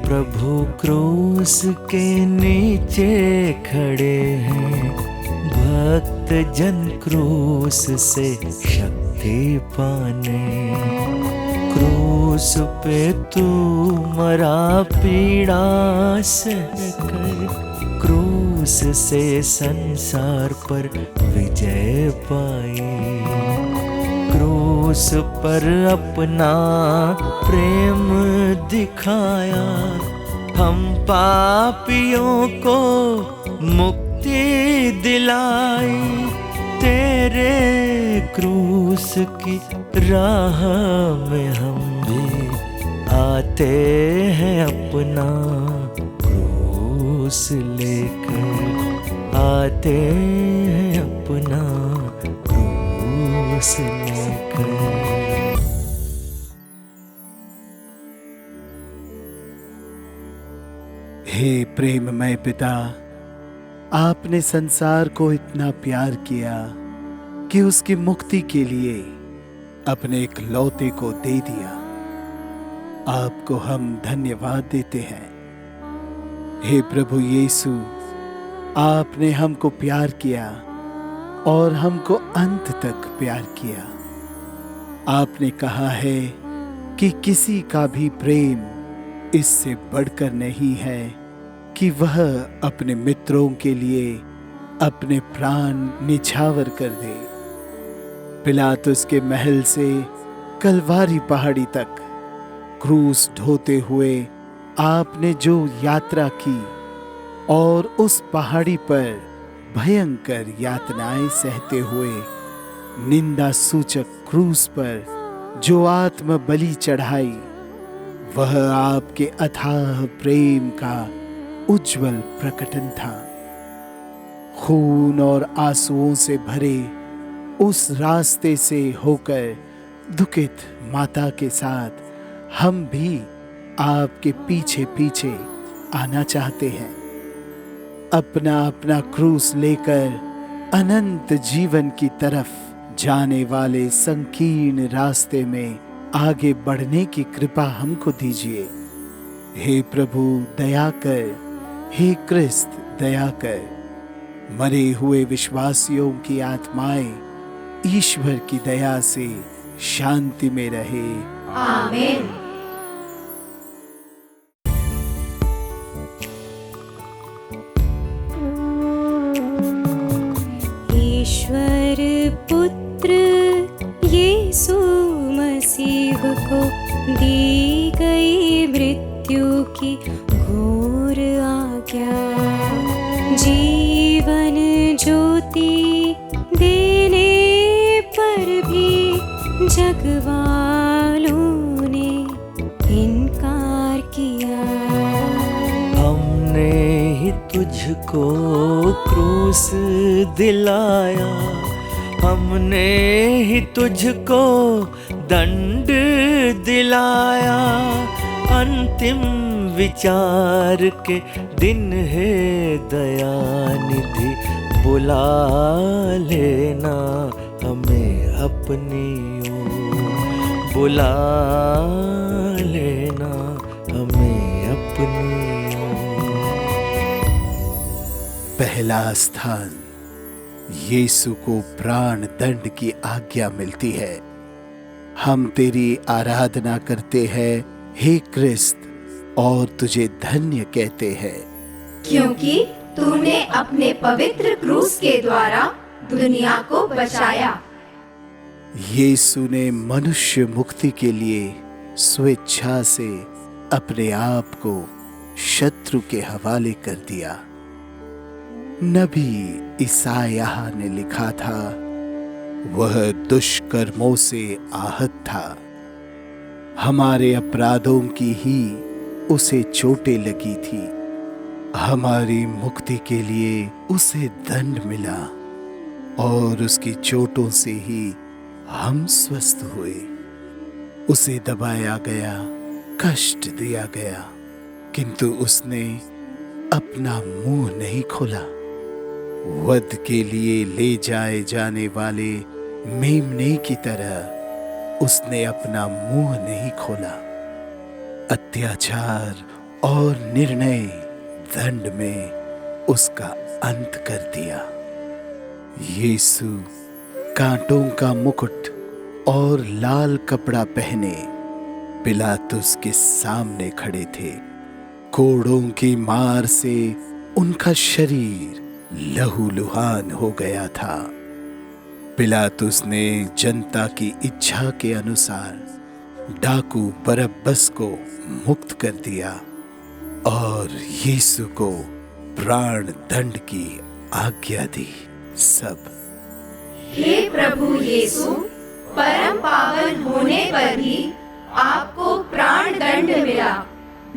प्रभु क्रूस के नीचे खड़े हैं, भक्त जन क्रूस से शक्ति पाने। क्रूस पे तू मरा पीड़ा सहकर, क्रूस से संसार पर विजय पाई। क्रूस पर अपना प्रेम दिखाया, हम पापियों को मुक्ति दिलाई। तेरे क्रूस की राह में हम भी आते हैं, अपना क्रूस लेकर आते हैं, अपना क्रूस लेकर। हे प्रेममय पिता, आपने संसार को इतना प्यार किया कि उसकी मुक्ति के लिए अपने इकलौते को दे दिया। आपको हम धन्यवाद देते हैं। हे प्रभु यीशु, आपने हमको प्यार किया और हमको अंत तक प्यार किया। आपने कहा है कि किसी का भी प्रेम इससे बढ़कर नहीं है कि वह अपने मित्रों के लिए अपने प्राण निछावर कर दे। पिलातुस के महल से कलवारी पहाड़ी तक क्रूस ढोते हुए आपने जो यात्रा की और उस पहाड़ी पर भयंकर यातनाएं सहते हुए निंदा सूचक क्रूस पर जो आत्म बलि चढ़ाई, वह आपके अथाह प्रेम का उज्जवल प्रकटन था। खून और आंसुओं से भरे उस रास्ते से होकर दुखित माता के साथ हम भी आपके पीछे पीछे आना चाहते हैं। अपना अपना क्रूस लेकर अनंत जीवन की तरफ जाने वाले संकीर्ण रास्ते में आगे बढ़ने की कृपा हमको दीजिए। हे प्रभु दया कर, हे क्रिस्त दया कर। मरे हुए विश्वासियों की आत्माएं ईश्वर की दया से शांति में रहे। आमीन। ईश्वर पुत्र यीशु मसीह को दी गई मृत्यु की घोर आज्ञा, जीवन ज्योति देने पर भी जग वालों ने इनकार किया। हमने ही तुझको क्रूस दिलाया, हमने ही तुझको दंड दिलाया। अंतिम विचार के दिन है दयानिधि, बुला लेना हमें अपनी ओर, बुला लेना हमें अपनी ओर। पहला स्थान, यीशु को प्राण दंड की आज्ञा मिलती है। हम तेरी आराधना करते हैं हे क्रिस्त, और तुझे धन्य कहते हैं, क्योंकि तूने अपने पवित्र क्रूस के द्वारा दुनिया को बचाया। यीशु ने मनुष्य मुक्ति के लिए स्वेच्छा से अपने आप को शत्रु के हवाले कर दिया। नबी ईसायाह ने लिखा था, वह दुष्कर्मों से आहत था, हमारे अपराधों की ही उसे चोटें लगी थी, हमारी मुक्ति के लिए उसे दंड मिला और उसकी चोटों से ही हम स्वस्थ हुए। उसे दबाया गया, कष्ट दिया गया, किंतु उसने अपना मुंह नहीं खोला। वध के लिए ले जाए जाने वाले मेमने की तरह उसने अपना मुंह नहीं खोला। अत्याचार और निर्णय दंड में उसका अंत कर दिया। यीशु कांटों का मुकुट और लाल कपड़ा पहने पिलातुस के सामने खड़े थे। कोड़ों की मार से उनका शरीर लहूलुहान हो गया था। पिलातुस ने जनता की इच्छा के अनुसार डाकू बरअब्बस को मुक्त कर दिया और यीशु को प्राण दंड की आज्ञा दी। सब हे प्रभु यीशु, परम पावन होने पर भी आपको प्राण दंड मिला।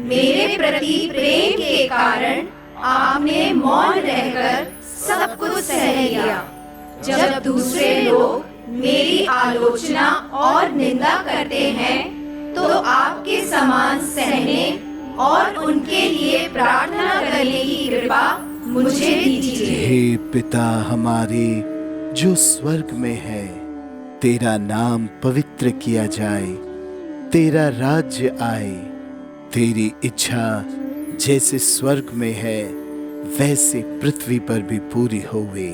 मेरे प्रति प्रेम के कारण आपने मौन रहकर सब कुछ सह लिया। जब दूसरे लोग मेरी आलोचना और निंदा करते हैं, तो आपके समान सहने और उनके लिए प्रार्थना करने की कृपा मुझे दीजिए। हे पिता हमारे जो स्वर्ग में है, तेरा नाम पवित्र किया जाए, तेरा राज्य आए, तेरी इच्छा जैसे स्वर्ग में है वैसे पृथ्वी पर भी पूरी होवे।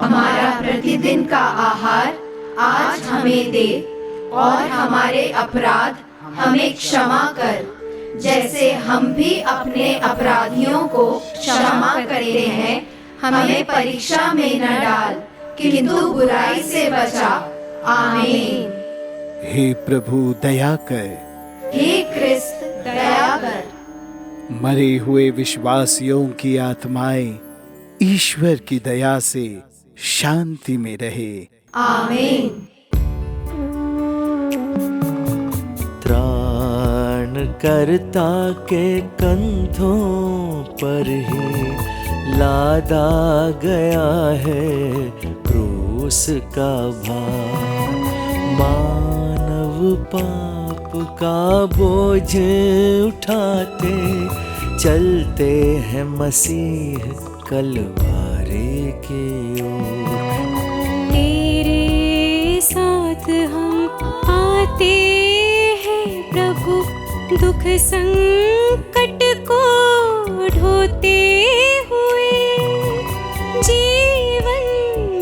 हमारा प्रतिदिन का आहार आज हमें दे और हमारे अपराध हमें क्षमा कर, जैसे हम भी अपने अपराधियों को क्षमा करते हैं। हमें परीक्षा में न डाल, किंतु बुराई से बचा। आमीन। हे प्रभु दया कर, हे क्रिस्त दया कर। मरे हुए विश्वासियों की आत्माएं ईश्वर की दया से शांति में रहे। आमीन। त्राणकर्ता के कंधों पर ही लादा गया है क्रूस का भार। मानव पाप का बोझ उठाते चलते हैं मसीह कलवारी की ओर। तेरे साथ हम आते हैं प्रभु, दुख संकट को ढोते हुए। जीवन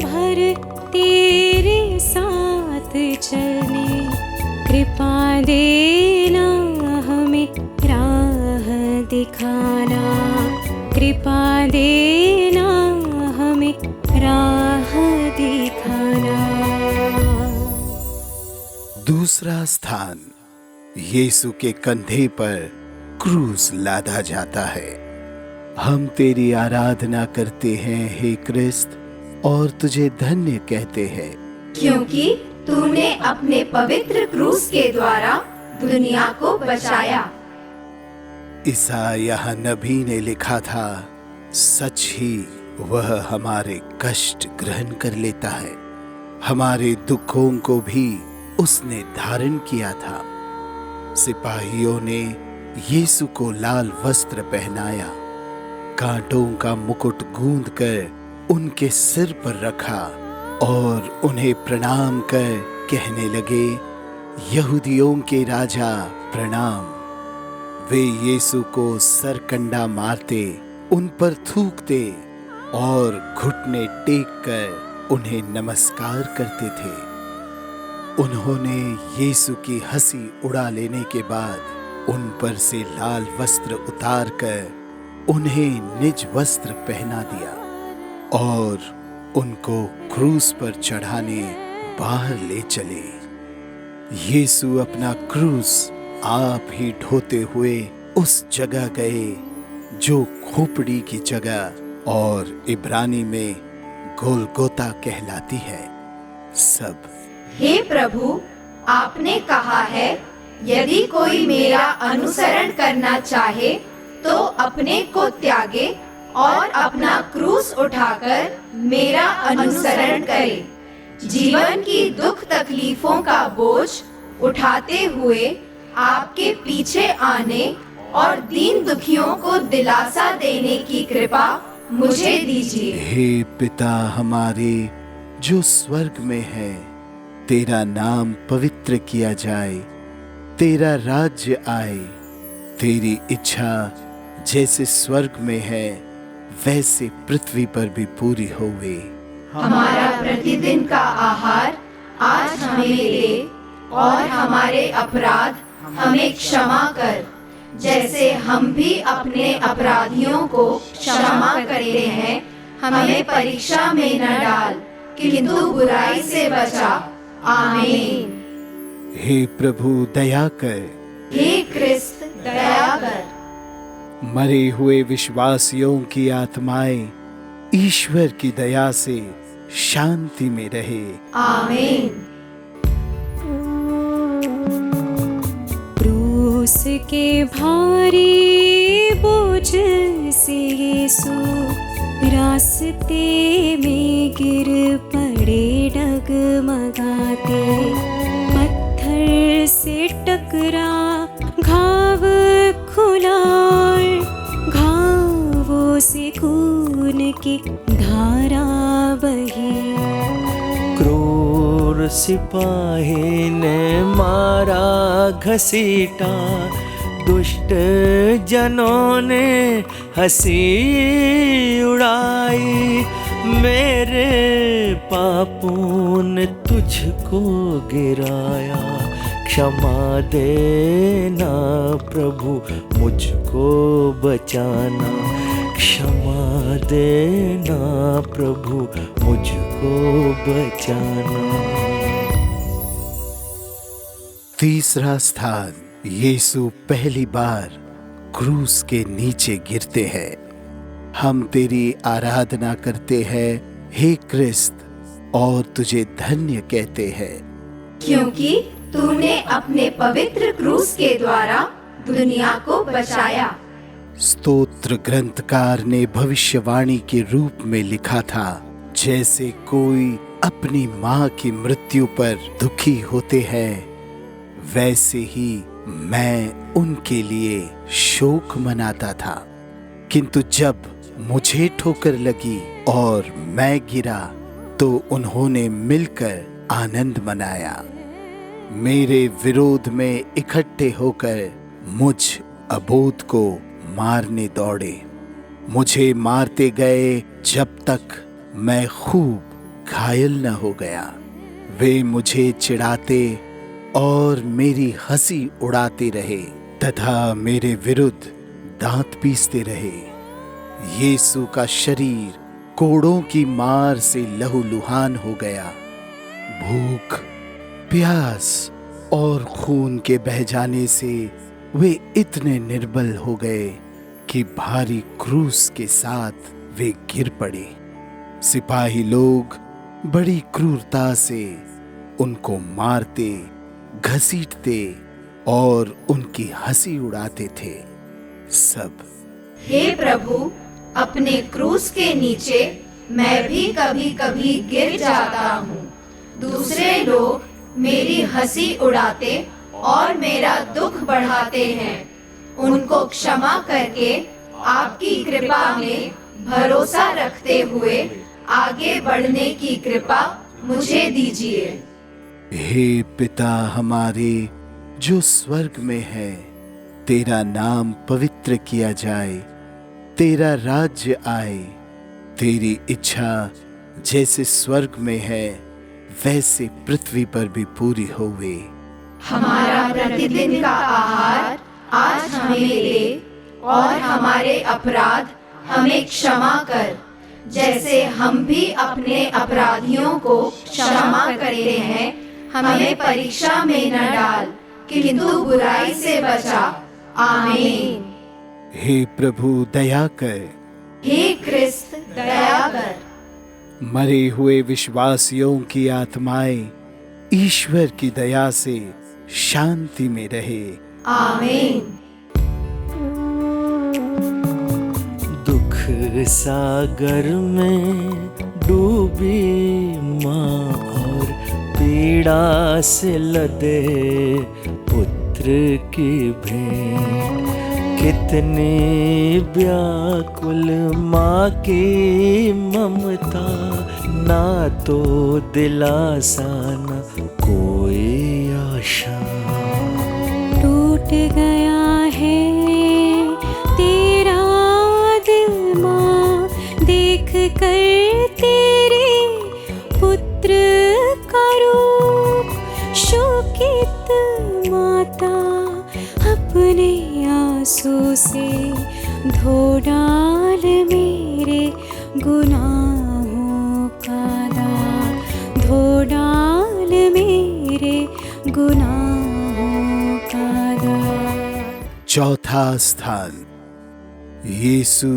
भर तेरे साथ चलने कृपा देना, हमें राह दिखाना। कृपा देना, हमें राह दिखाना। दूसरा स्थान, यीशु के कंधे पर क्रूस लादा जाता है। हम तेरी आराधना करते हैं हे क्रिस्त, और तुझे धन्य कहते हैं, क्योंकि तूने अपने पवित्र क्रूस के द्वारा दुनिया को बचाया। ईसायाह नबी ने लिखा था, सच ही वह हमारे कष्ट ग्रहण कर लेता है, हमारे दुखों को भी उसने धारण किया था। सिपाहियों ने यीशु को लाल वस्त्र पहनाया, कांटों का मुकुट गूंद कर उनके सिर पर रखा और उन्हें प्रणाम कर कहने लगे, यहूदियों के राजा प्रणाम। वे यीशु को सरकंडा मारते, उन पर थूकते और घुटने टेक कर उन्हें नमस्कार करते थे। उन्होंने यीशु की हंसी उड़ा लेने के बाद उन पर से लाल वस्त्र उतार कर उन्हें निज वस्त्र पहना दिया और उनको क्रूस पर चढ़ाने बाहर ले चले। यीशु अपना क्रूस आप ही ढोते हुए उस जगह गए जो खोपड़ी की जगह और इब्रानी में गोलगोता कहलाती है। सब हे प्रभु, आपने कहा है, यदि कोई मेरा अनुसरण करना चाहे तो अपने को त्यागे और अपना क्रूस उठाकर मेरा अनुसरण करे। जीवन की दुख तकलीफों का बोझ उठाते हुए आपके पीछे आने और दीन दुखियों को दिलासा देने की कृपा मुझे दीजिए। हे पिता हमारे जो स्वर्ग में है, तेरा नाम पवित्र किया जाए, तेरा राज्य आए, तेरी इच्छा जैसे स्वर्ग में है वैसे पृथ्वी पर भी पूरी होवे। हमारा प्रतिदिन का आहार आज हमें दे और हमारे अपराध हमें क्षमा कर, जैसे हम भी अपने अपराधियों को क्षमा करते हैं। हमें परीक्षा में न डाल, किंतु बुराई से बचा। आमीन। हे प्रभु दया कर, हे क्रिस्त दया कर। मरे हुए विश्वासियों की आत्माएं ईश्वर की दया से शांति में रहे। आमीन। क्रूस के भारी बोझ से यीशु रास्ते में गिर पड़े डगमगाते, पत्थर से टकरा घाव खुला और घावों से खून की धारा बही। क्रूर सिपाही ने मारा घसीटा, दुष्ट जनों ने हंसी उड़ाई। मेरे पापों ने तुझको गिराया, क्षमा देना प्रभु मुझको बचाना, क्षमा देना प्रभु मुझको बचाना। तीसरा स्थान, यीशु पहली बार क्रूस के नीचे गिरते हैं। हम तेरी आराधना करते हैं हे क्रिस्त, और तुझे धन्य कहते हैं, क्योंकि तूने अपने पवित्र क्रूस के द्वारा दुनिया को बचाया। स्तोत्र ग्रंथकार ने भविष्यवाणी के रूप में लिखा था, जैसे कोई अपनी माँ की मृत्यु पर दुखी होते हैं, वैसे ही मैं उनके लिए शोक मनाता था। किंतु जब मुझे ठोकर लगी और मैं गिरा, तो उन्होंने मिलकर आनंद मनाया। मेरे विरोध में इकट्ठे होकर मुझ अबोध को मारने दौड़े। मुझे मारते गए जब तक मैं खूब घायल न हो गया। वे मुझे चिढ़ाते और मेरी हंसी उड़ाते रहे तथा मेरे विरुद्ध दांत पीसते रहे। यीशु का शरीर कोड़ों की मार से लहूलुहान हो गया। भूख, प्यास और खून के बह जाने से वे इतने निर्बल हो गए कि भारी क्रूस के साथ वे गिर पड़े। सिपाही लोग बड़ी क्रूरता से उनको मारते, घसीटते और उनकी हंसी उड़ाते थे। सब हे प्रभु, अपने क्रूस के नीचे मैं भी कभी कभी गिर जाता हूँ। दूसरे लोग मेरी हंसी उड़ाते और मेरा दुख बढ़ाते हैं। उनको क्षमा करके आपकी कृपा में भरोसा रखते हुए आगे बढ़ने की कृपा मुझे दीजिए। हे पिता हमारे जो स्वर्ग में है, तेरा नाम पवित्र किया जाए, तेरा राज्य आए, तेरी इच्छा जैसे स्वर्ग में है वैसे पृथ्वी पर भी पूरी होवे। हमारा प्रतिदिन का आहार आज हमें दे और हमारे अपराध हमें क्षमा कर, जैसे हम भी अपने अपराधियों को क्षमा करते हैं। हमें परीक्षा में न डाल, किंतु बुराई से बचा। आमीन। हे प्रभु दया कर, हे क्रिस्त दया कर। मरे हुए विश्वासियों की आत्माएं ईश्वर की दया से शांति में रहे। आमीन। दुख सागर में डूबी माँ और पीड़ा से लदे पुत्र की भेंट, कितनी व्याकुल माँ की ममता, ना तो दिलासा न कोई आशा। टूट गया है धो डाल मेरे गुनाहों का दाग, धो डाल मेरे गुनाहों का दाग। चौथा स्थान, यीशु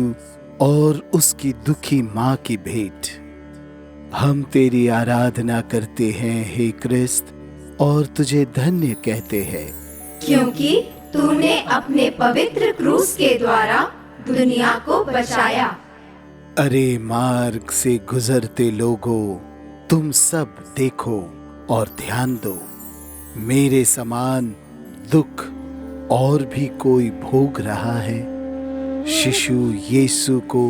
और उसकी दुखी माँ की भेंट। हम तेरी आराधना करते हैं हे क्रिस्त, और तुझे धन्य कहते हैं, क्योंकि तूने अपने पवित्र क्रूस के द्वारा दुनिया को बचाया। अरे मार्ग से गुजरते लोगों, तुम सब देखो और ध्यान दो, मेरे समान दुख और भी कोई भोग रहा है। शिशु यीशु को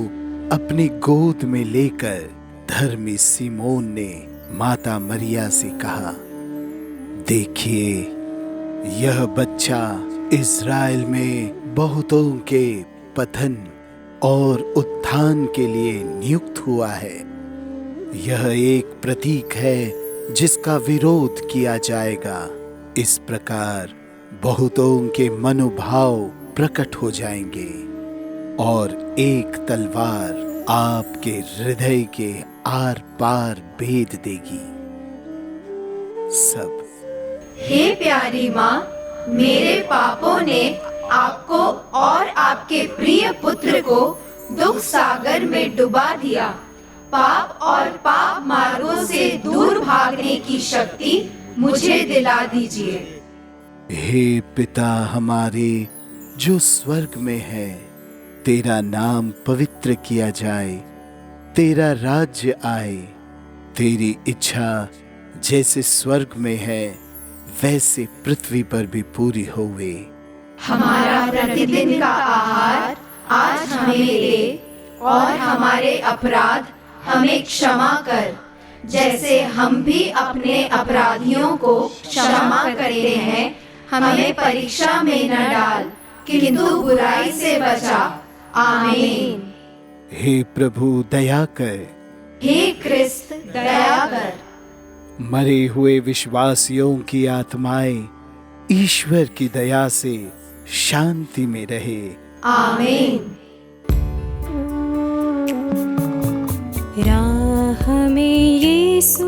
अपनी गोद में लेकर धर्मी सिमोन ने माता मरिया से कहा, देखिए, यह बच्चा इज़राइल में बहुतों के पतन और उत्थान के लिए नियुक्त हुआ है। यह एक प्रतीक है जिसका विरोध किया जाएगा। इस प्रकार बहुतों के मनोभाव प्रकट हो जाएंगे और एक तलवार आपके हृदय के आर पार भेद देगी। सब। हे प्यारी माँ, मेरे पापों ने आपको और आपके प्रिय पुत्र को दुख सागर में डुबा दिया। पाप और पाप मार्गों से दूर भागने की शक्ति मुझे दिला दीजिए। हे पिता हमारे जो स्वर्ग में है, तेरा नाम पवित्र किया जाए, तेरा राज्य आए, तेरी इच्छा जैसे स्वर्ग में है वैसे पृथ्वी पर भी पूरी होवे। हमारा प्रतिदिन का आहार आज हमें दे, और हमारे अपराध हमें क्षमा कर, जैसे हम भी अपने अपराधियों को क्षमा करते हैं। हमें परीक्षा में न डाल, किंतु बुराई से बचा। आमीन। हे प्रभु दया कर, हे क्रिस्त दया कर। मरे हुए विश्वासियों की आत्माएं ईश्वर की दया से शांति में रहे। आमीन। राह में यीशु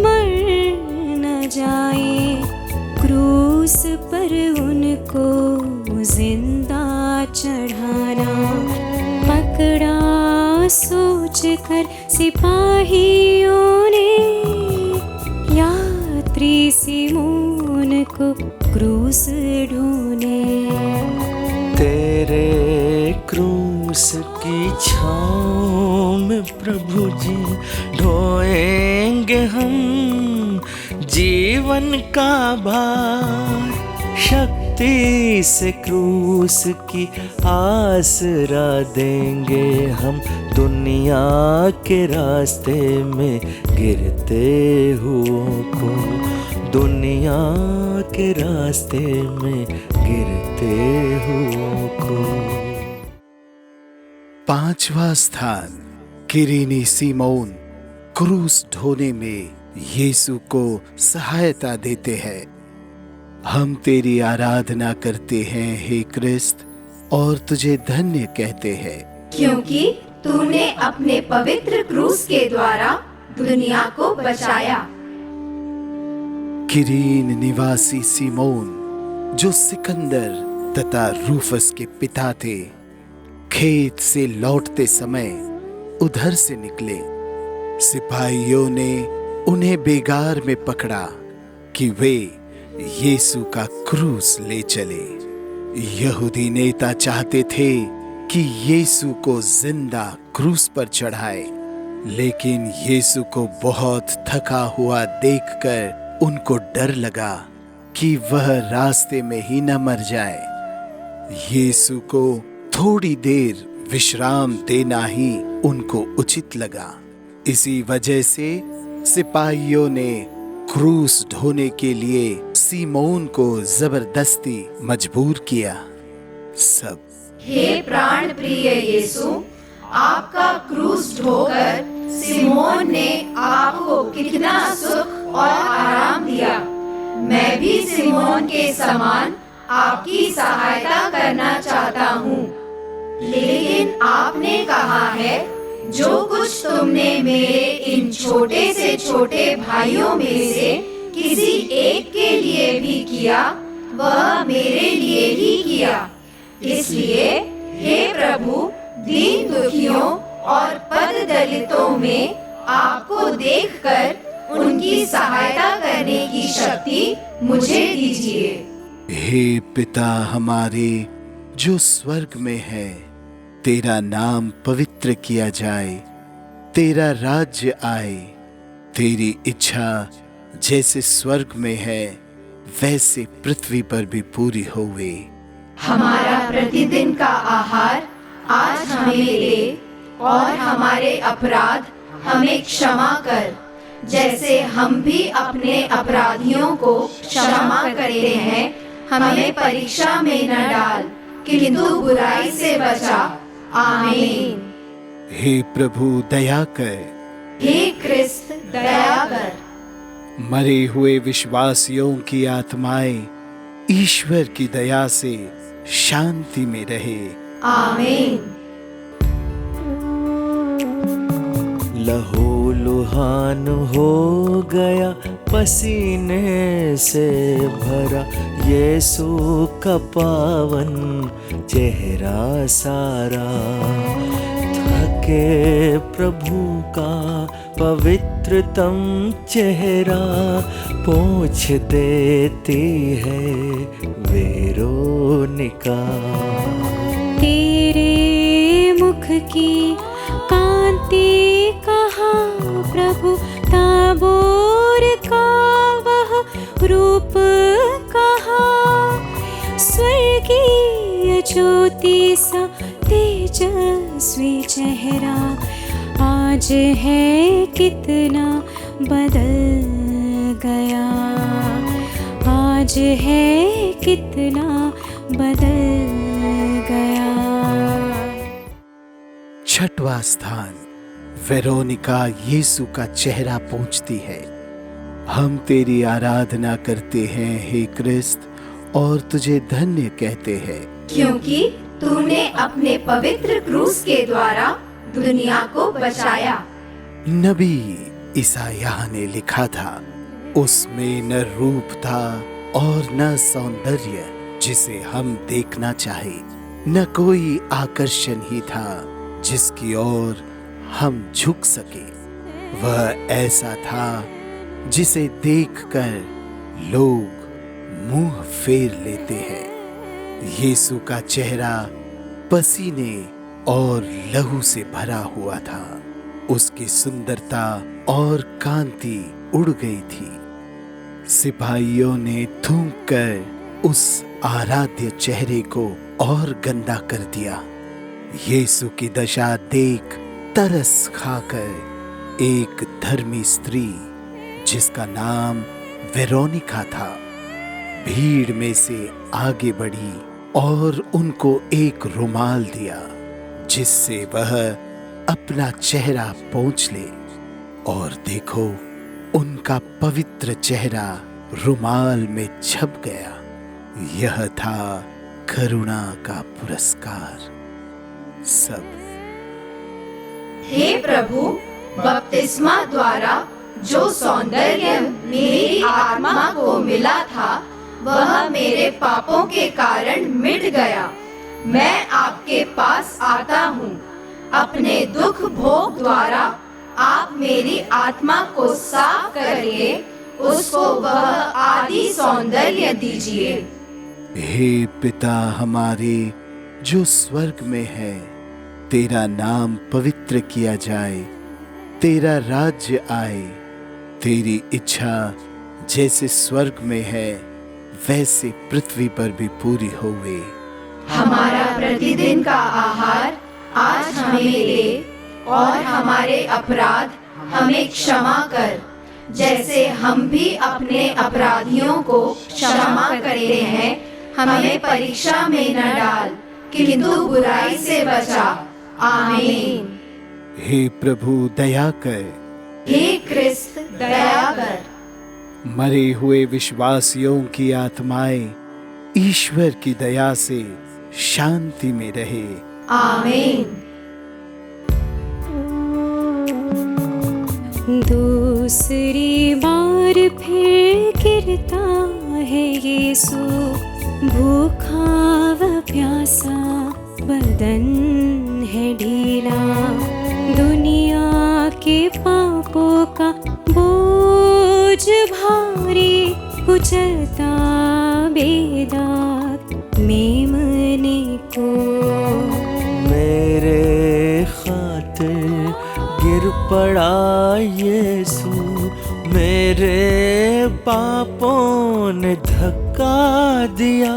मर न जाए, क्रूस पर उनको जिंदा चढ़ाना। पकड़ा सोच कर सिपाहियों ने, यात्री सिमोन को क्रूस ढूंढे। तेरे क्रूस की छाँव में प्रभु जी ढोएंगे हम जीवन का भार। शक्ति से क्रूस की आसरा देंगे हम दुनिया के रास्ते में गिरते हुओं को, दुनिया के रास्ते में गिरते हुओं को। पांचवा स्थान, किरीनी सिमोन क्रूस ढोने में यीशु को सहायता देते हैं। हम तेरी आराधना करते हैं हे क्रिस्त, और तुझे धन्य कहते हैं, क्योंकि तूने अपने पवित्र क्रूस के द्वारा दुनिया को बचाया। किरीन निवासी सिमोन, जो सिकंदर तथा रूफस के पिता थे, खेत से लौटते समय उधर से निकले। सिपाहियों ने उन्हें बेगार में पकड़ा कि वे यीशु का क्रूस ले चले। यहूदी नेता चाहते थे कि यीशु को जिंदा क्रूस पर चढ़ाए, लेकिन यीशु को बहुत थका हुआ देखकर उनको डर लगा कि वह रास्ते में ही न मर जाए। यीशु को थोड़ी देर विश्राम देना ही उनको उचित लगा। इसी वजह से सिपाहियों ने क्रूस ढोने के लिए सिमोन को जबरदस्ती मजबूर किया। सब। हे प्राण प्रिय यीशु, आपका क्रूस ढोकर सिमोन ने आपको कितना सुख और आराम दिया। मैं भी सिमोन के समान आपकी सहायता करना चाहता हूँ, लेकिन आपने कहा है जो कुछ तुमने मेरे इन छोटे से छोटे भाइयों में से किसी एक के लिए भी किया, वह मेरे लिए ही किया। इसलिए हे प्रभु, दीन दुखियों और पद दलितों में आपको देखकर उनकी सहायता करने की शक्ति मुझे दीजिए। हे पिता हमारे जो स्वर्ग में है, तेरा नाम पवित्र किया जाए, तेरा राज्य आए, तेरी इच्छा जैसे स्वर्ग में है वैसे पृथ्वी पर भी पूरी होवे। हमारा प्रतिदिन का आहार आज हमें दे, और हमारे अपराध हमें क्षमा कर, जैसे हम भी अपने अपराधियों को क्षमा करते हैं। हमें परीक्षा में न डाल, किंतु बुराई से बचा। आमीन। हे प्रभु दया कर, हे क्रिस्त दया कर। मरे हुए विश्वासियों की आत्माएं ईश्वर की दया से शांति में रहे। आमीन। लहू लुहान हो गया पसीने से भरा यीशु का पावन चेहरा सारा, थके प्रभु का पवित्रतम चेहरा पोंछ देती है वेरोनिका। तेरे मुख की कांति कहाँ प्रभु, ताबोर का वह रूप कहाँ, स्वर्गीय ज्योति सा तेजस्वी चेहरा आज है कितना बदल गया, आज है कितना बदल गया। छठवां स्थान, वेरोनिका यीशु का चेहरा पोंछती है। हम तेरी आराधना करते हैं हे क्रिस्त, और तुझे धन्य कहते हैं, क्योंकि तूने अपने पवित्र क्रूस के द्वारा दुनिया को बचाया। नबी ईसायाह ने लिखा था, उसमें न रूप था और न सौंदर्य जिसे हम देखना चाहे, न कोई आकर्षण ही था जिसकी ओर हम झुक सके। वह ऐसा था जिसे देखकर लोग मुंह फेर लेते हैं। यीशु का चेहरा पसीने और लहू से भरा हुआ था। उसकी सुंदरता और कांति उड़ गई थी। सिपाहियों ने थूक कर उस आराध्य चेहरे को और गंदा कर दिया। यीशु की दशा देख तरस खाकर एक धर्मी स्त्री, जिसका नाम वेरोनिका था, भीड़ में से आगे बढ़ी और उनको एक रुमाल दिया, जिससे वह अपना चेहरा पोंछ ले। और देखो, उनका पवित्र चेहरा रुमाल में छप गया। यह था करुणा का पुरस्कार। सब हे प्रभु, बपतिस्मा द्वारा जो सौंदर्य मेरी आत्मा को मिला था, वह मेरे पापों के कारण मिट गया। मैं आपके पास आता हूँ। अपने दुख भोग द्वारा आप मेरी आत्मा को साफ करके उसको वह आदि सौंदर्य दीजिए। हे पिता हमारे जो स्वर्ग में है, तेरा नाम पवित्र किया जाए, तेरा राज्य आए, तेरी इच्छा जैसे स्वर्ग में है वैसे पृथ्वी पर भी पूरी होवे। हमारा प्रतिदिन का आहार आज हमें दे, और हमारे अपराध हमें क्षमा कर, जैसे हम भी अपने अपराधियों को क्षमा करते हैं। हमें परीक्षा में न डाल, किंतु बुराई से बचा। आमीन। हे प्रभु दया कर, हे क्रिस्त दया कर। मरे हुए विश्वासियों की आत्माएं ईश्वर की दया से शांति में रहे। आमीन। दूसरी बार फिर गिरता है यीशु, भूखा व प्यासा बदन है ढीला, दुनिया के पापों का बोझ भारी कुचलता बेदाग मेमने को। मेरे खातिर गिर पड़ा यीशु, मेरे पापों ने धक्का दिया,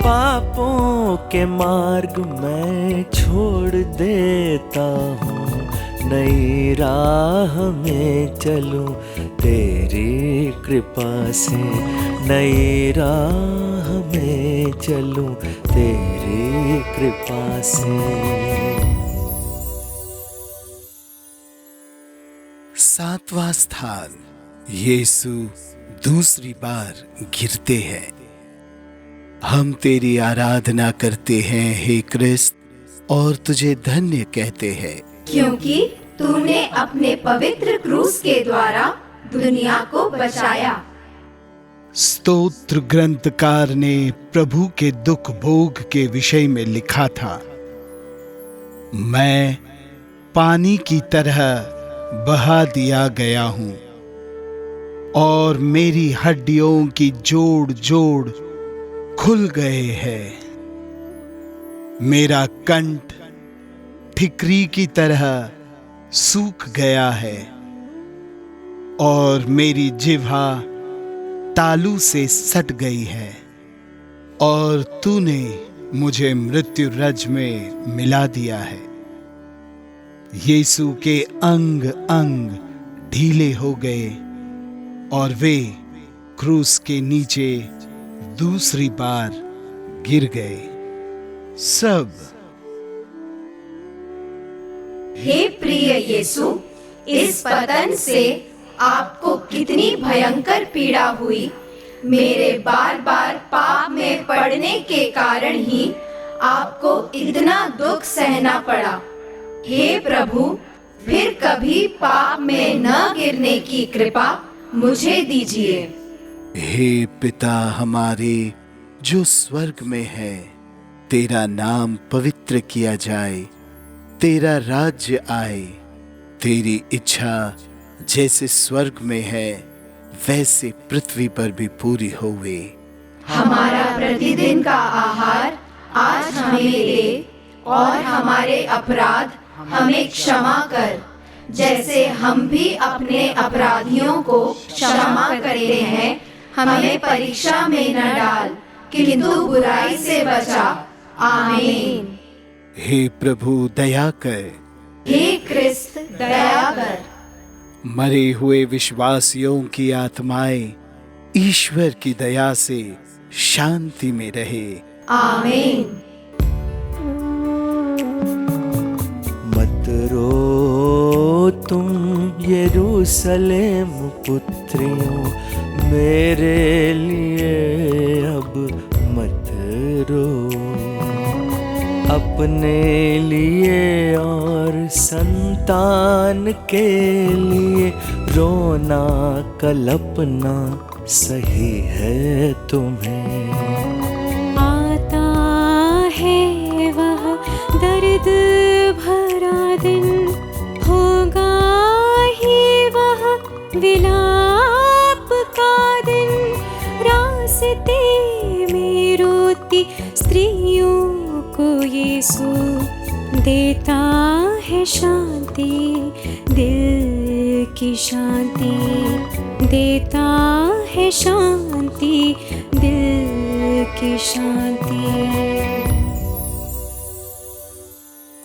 पापों के मार्ग मैं छोड़ देता हूँ, नई राह में चलूं तेरी कृपा से, नई राह में चलूं तेरी कृपा से। 7वां स्थान, यीशु दूसरी बार गिरते हैं। हम तेरी आराधना करते हैं हे क्रिस्त, और तुझे धन्य कहते हैं, क्योंकि तूने अपने पवित्र क्रूस के द्वारा दुनिया को बचाया। स्तोत्र ग्रंथकार ने प्रभु के दुख भोग के विषय में लिखा था, मैं पानी की तरह बहा दिया गया हूं और मेरी हड्डियों की जोड़ जोड़ खुल गए हैं। मेरा कंठ ठिकरी की तरह सूख गया है और मेरी जिह्वा तालू से सट गई है, और तूने मुझे मृत्यु रज में मिला दिया है। यीशु के अंग अंग ढीले हो गए और वे क्रूस के नीचे दूसरी बार गिर गए। सब। हे प्रिय यीशु, इस पतन से आपको कितनी भयंकर पीड़ा हुई। मेरे बार बार पाप में पड़ने के कारण ही आपको इतना दुख सहना पड़ा। हे प्रभु, फिर कभी पाप में न गिरने की कृपा मुझे दीजिए। हे पिता हमारे जो स्वर्ग में है, तेरा नाम पवित्र किया जाए, तेरा राज्य आए, तेरी इच्छा जैसे स्वर्ग में है वैसे पृथ्वी पर भी पूरी होवे। हमारा प्रतिदिन का आहार आज हमें दे, और हमारे अपराध हमें क्षमा कर, जैसे हम भी अपने अपराधियों को क्षमा करते हैं। हमें परीक्षा में न डाल, किंतु बुराई से बचा। आमीन। हे प्रभु दया कर, हे क्रिस्त दया कर। मरे हुए विश्वासियों की आत्माएं ईश्वर की दया से शांति में रहे। आमीन। मत रो तुम यरूशलेम पुत्रियों, मेरे लिए अब मत रो, अपने लिए और संतान के लिए रोना कल्पना सही है तुम्हें। आता है वह दर्द भरा दिन, होगा ही वह विलाप का दिन, रास्ते में रोती स्त्रियों को यीशु देता है शांति, दिल की शांति, देता है शांति, दिल की शांति।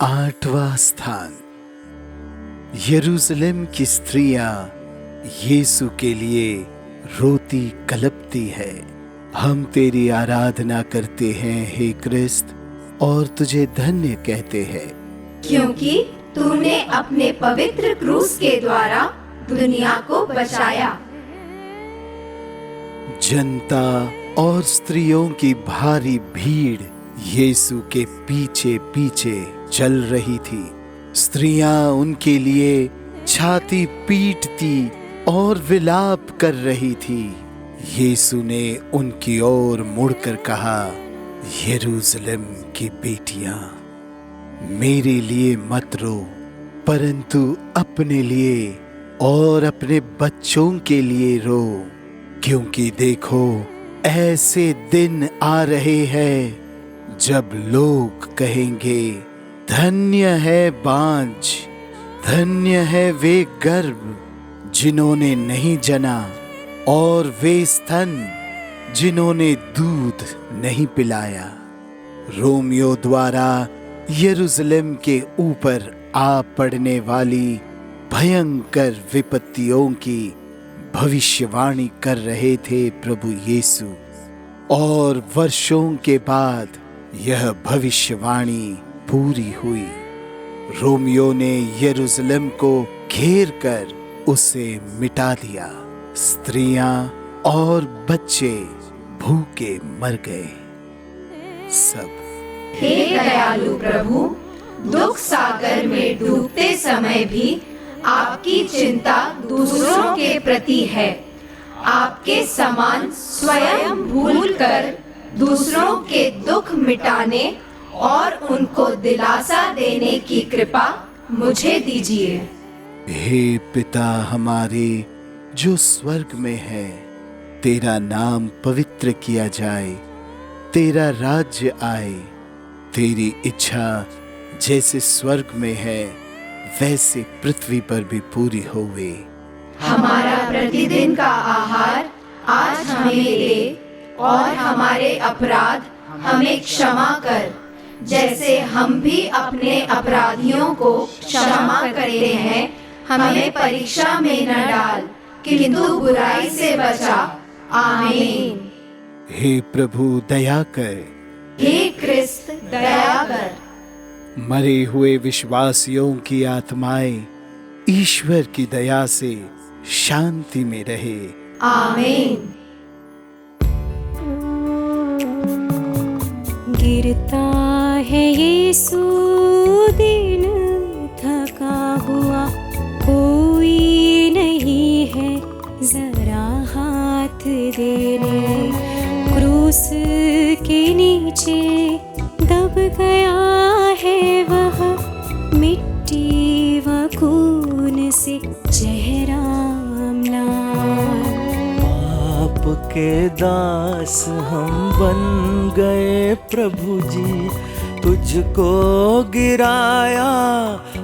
8वां स्थान, यरूशलेम की स्त्रियां यीशु के लिए रोती कलपती है। हम तेरी आराधना करते हैं हे क्रिस्त, और तुझे धन्य कहते हैं, क्योंकि तूने अपने पवित्र क्रूस के द्वारा दुनिया को बचाया। जनता और स्त्रियों की भारी भीड़ यीशु के पीछे पीछे चल रही थी। स्त्रियां उनके लिए छाती पीटती और विलाप कर रही थी। यीशु ने उनकी ओर मुड़कर कहा, यरूशलेम की बेटियां, मेरे लिए मत रो, परंतु अपने लिए और अपने बच्चों के लिए रो, क्योंकि देखो ऐसे दिन आ रहे हैं जब लोग कहेंगे, धन्य है बांझ, धन्य है वे गर्भ जिन्होंने नहीं जना और वे स्तन जिन्होंने दूध नहीं पिलाया। रोमियो द्वारा यरूशलेम के ऊपर आ पड़ने वाली भयंकर विपत्तियों की भविष्यवाणी कर रहे थे प्रभु यीशु, और वर्षों के बाद यह भविष्यवाणी पूरी हुई। रोमियो ने यरूशलेम को घेर कर उसे मिटा दिया। स्त्रियां और बच्चे भूखे मर गए। सब हे दयालु प्रभु, दुख सागर में डूबते समय भी आपकी चिंता दूसरों के प्रति है। आपके समान स्वयं भूलकर दूसरों के दुख मिटाने और उनको दिलासा देने की कृपा मुझे दीजिए। हे पिता हमारे जो स्वर्ग में है, तेरा नाम पवित्र किया जाए, तेरा राज्य आए, तेरी इच्छा जैसे स्वर्ग में है वैसे पृथ्वी पर भी पूरी होवे। हमारा प्रतिदिन का आहार आज हमें दे, और हमारे अपराध हमें क्षमा कर, जैसे हम भी अपने अपराधियों को क्षमा करते हैं। हमें परीक्षा में न डाल, किंतु बुराई से बचा। आमीन। हे प्रभु दया कर, हे क्रिस्त दया कर। मरे हुए विश्वासियों की आत्माएं ईश्वर की दया से शांति में रहे। आमीन। गिरता है यीशु दिन थका हुआ, कोई नहीं है जरा हाथ देने। क्रूस के नीचे दब गया है वह, मिट्टी व खून से चेहरा म्लान। पाप के दास हम बन गए प्रभु जी, तुझको गिराया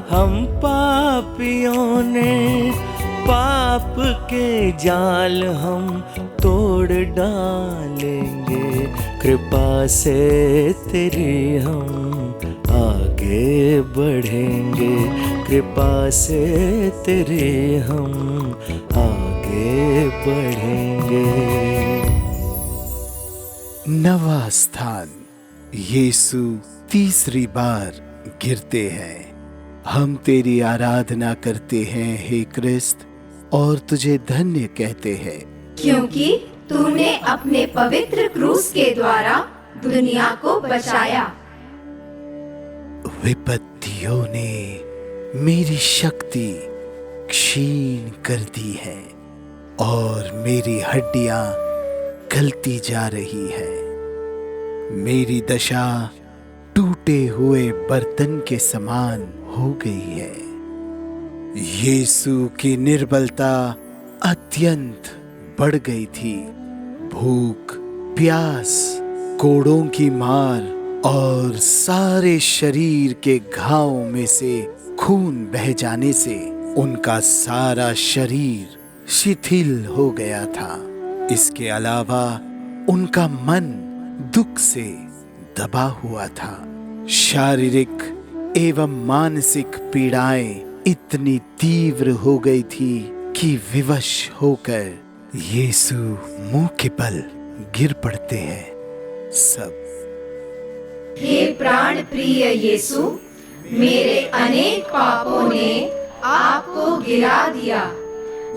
हम पापियों ने। पाप के जाल हम तोड़ डालेंगे, कृपा से तेरी हम आगे बढ़ेंगे। कृपा से तेरे हम आगे बढ़ेंगे। नवा स्थान, यीशु तीसरी बार गिरते हैं। हम तेरी आराधना करते हैं हे क्रिस्त, और तुझे धन्य कहते हैं, क्योंकि तूने अपने पवित्र क्रूस के द्वारा दुनिया को बचाया। विपत्तियों ने मेरी शक्ति क्षीण कर दी है और मेरी हड्डियां गलती जा रही है। मेरी दशा टूटे हुए बर्तन के समान हो गई है। यीशु की निर्बलता अत्यंत बढ़ गई थी। भूख, प्यास, कोड़ों की मार और सारे शरीर के घावों में से खून बह जाने से उनका सारा शरीर शिथिल हो गया था। इसके अलावा उनका मन दुख से दबा हुआ था। शारीरिक एवं मानसिक पीड़ाएं इतनी तीव्र हो गई थी कि विवश होकर यीशु मुंह के बल गिर पड़ते हैं। सब हे प्राण प्रिय यीशु, मेरे अनेक पापों ने आपको गिरा दिया।